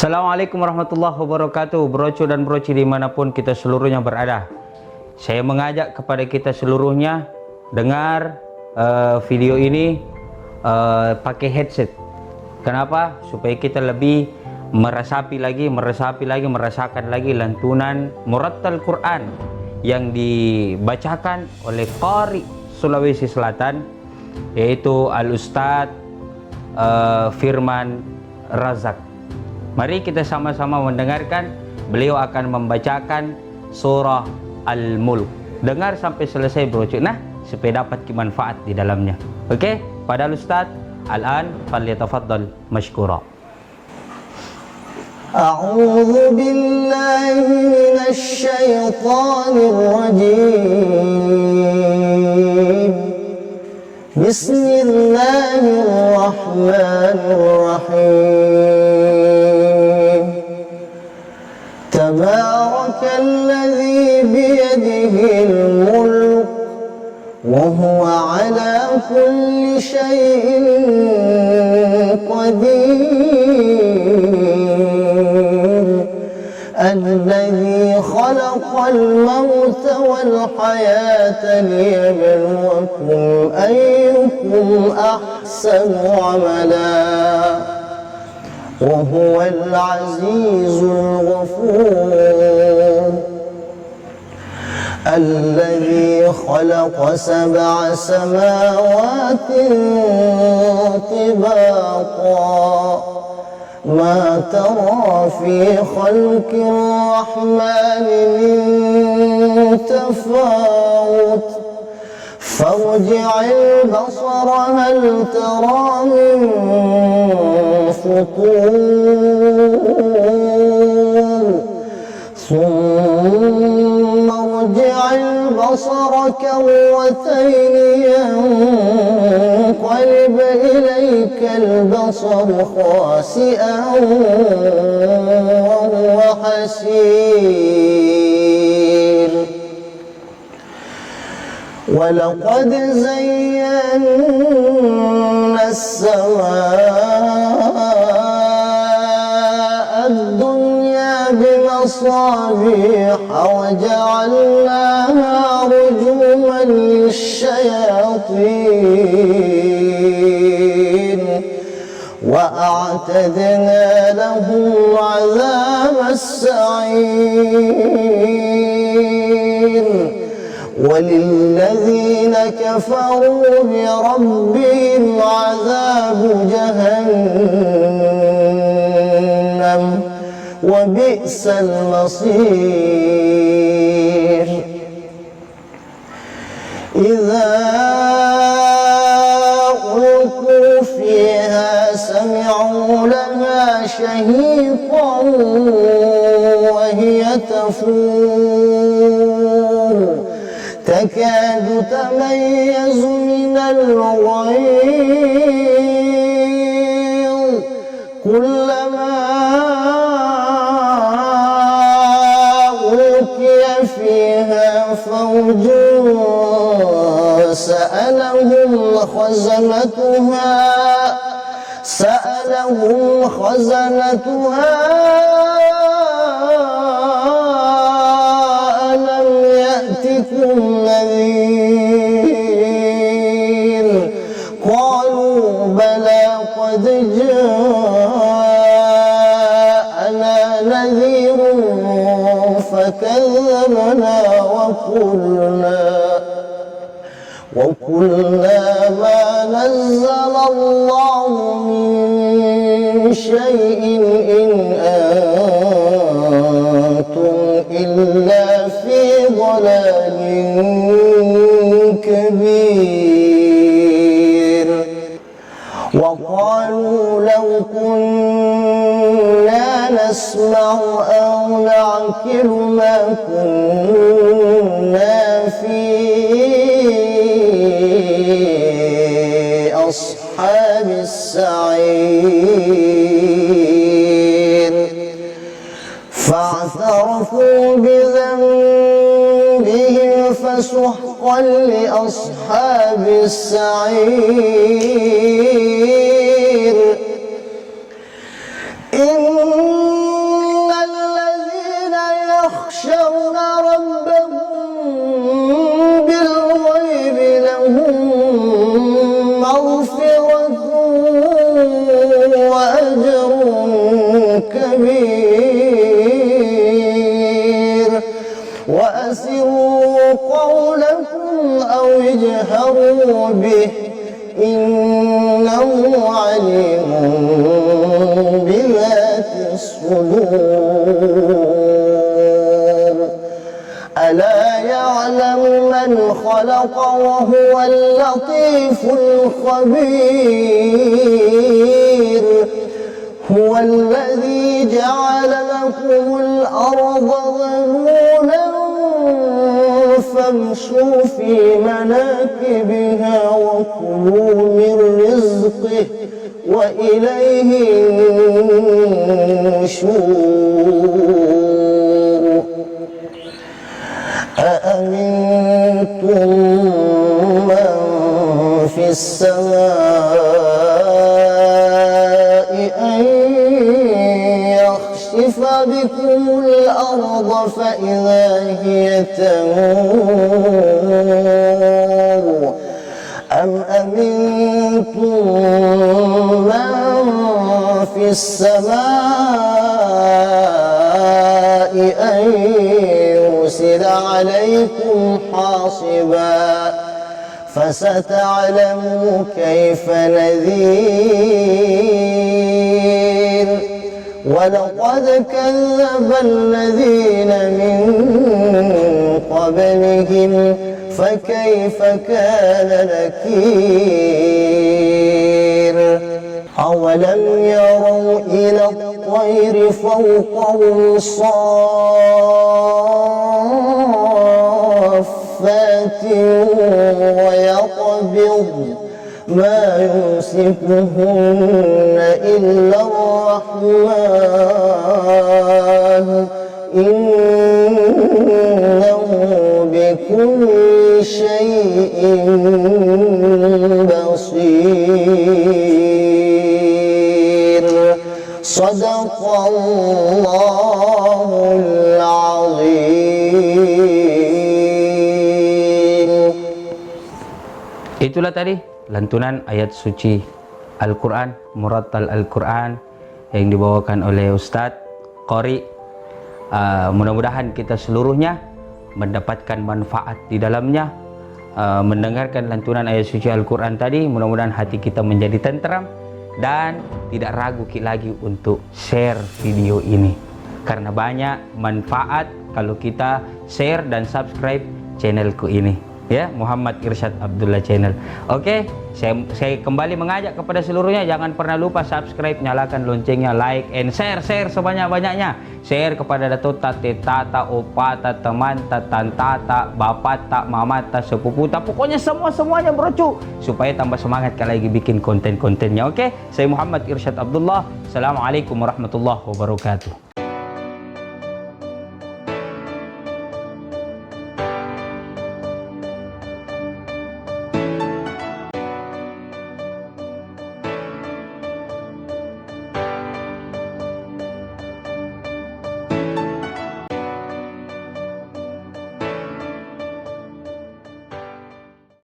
Assalamualaikum warahmatullahi wabarakatuh, broco dan broci dimanapun kita seluruhnya berada. Saya mengajak kepada kita seluruhnya dengar video ini pakai headset. Kenapa? Supaya kita lebih merasakan lagi lantunan murattal Quran yang dibacakan oleh Qari Sulawesi Selatan, yaitu Al-Ustadz Firman Razak. Mari kita sama-sama mendengarkan. Beliau akan membacakan surah Al-Mulk. Dengar sampai selesai, bro. Nah, supaya dapat manfaat di dalamnya. Oke? Pada Ustaz, al-an falyatafaddal mashkura. A'udzu billahi minasy syaithanir rajim. Bismillahirrahmanirrahim. Tabarakalladzi biyadihil mulk wa huwa ala kulli syai'in qadir. Alladzi khalaqal mauta wal hayata liyabluwakum ayyukum ahsanu amala. وهو العزيز الغفور الذي خلق 7 سماوات طباقا ما ترى في خلق الرحمن من تفاوت فارجع البصر هل ترى من فطور ثم ارجع البصر كرتين ينقلب إليك البصر خاسئا وهو حسير ولقد زينا السماء الدنيا بمصابيح وجعلناها رجوما للشياطين وأعتدنا لهم عذاب السعير وللذين كفروا بربهم عذاب جهنم وبئس المصير إذا ألقوا فيها سمعوا لها شهيقا وهي تفور تكاد تميز من الغيظ كلما ألقي فيها فوج سألهم خزنتها ألم يأتكم نذير قالوا بلى قد جاءنا نذير فكذبنا وقلنا ما نزل الله من شيء إن أنتم إلا في ضلال كبير وقالوا لو كنا نسمع أو نعقل ما كنا في أصحاب السعير فاعترفوا بذنبهم فسحقا لأصحاب السعير إن بذات الصدور ألا يعلم من خلق وهو اللطيف الخبير هو الذي جعل لكم الأرض ذلولا فامشوا في مناكبها وكلوا من رزقه وإليه النشور أأمنتم من في السماء أن يخسف بكم الأرض فإذا هي تمور أم أمنتم من في السماء أن يرسل عليكم حاصبا فستعلموا كيف نذير ولقد كذب الذين من قبلهم فكيف كان نكير أولم يروا إلى الطير فوقهم صافات ويقبض ما يمسكهن إلا الرحمن إنه بكل شيء بصير صدق الله العظيم. Itulah tadi lantunan ayat suci Al-Quran, Murattal Al-Quran yang dibawakan oleh Ustadz Qori. Mudah-mudahan kita seluruhnya mendapatkan manfaat di dalamnya. Mendengarkan lantunan ayat suci Al-Quran tadi, mudah-mudahan hati kita menjadi tenteram dan tidak ragu lagi untuk share video ini, karena banyak manfaat kalau kita share dan subscribe channelku ini, ya, Muhammad Irsyad Abdullah Channel. Oke, saya kembali mengajak kepada seluruhnya, jangan pernah lupa subscribe, nyalakan loncengnya, like and share sebanyak-banyaknya. Share kepada datuk tate, tata, opa, teman, tantata, bapak, tak, mama, tak, sepupu, tak, pokoknya semuanya brocu, supaya tambah semangat kalau lagi bikin konten-kontennya. Oke, saya Muhammad Irsyad Abdullah. Assalamualaikum warahmatullahi wabarakatuh.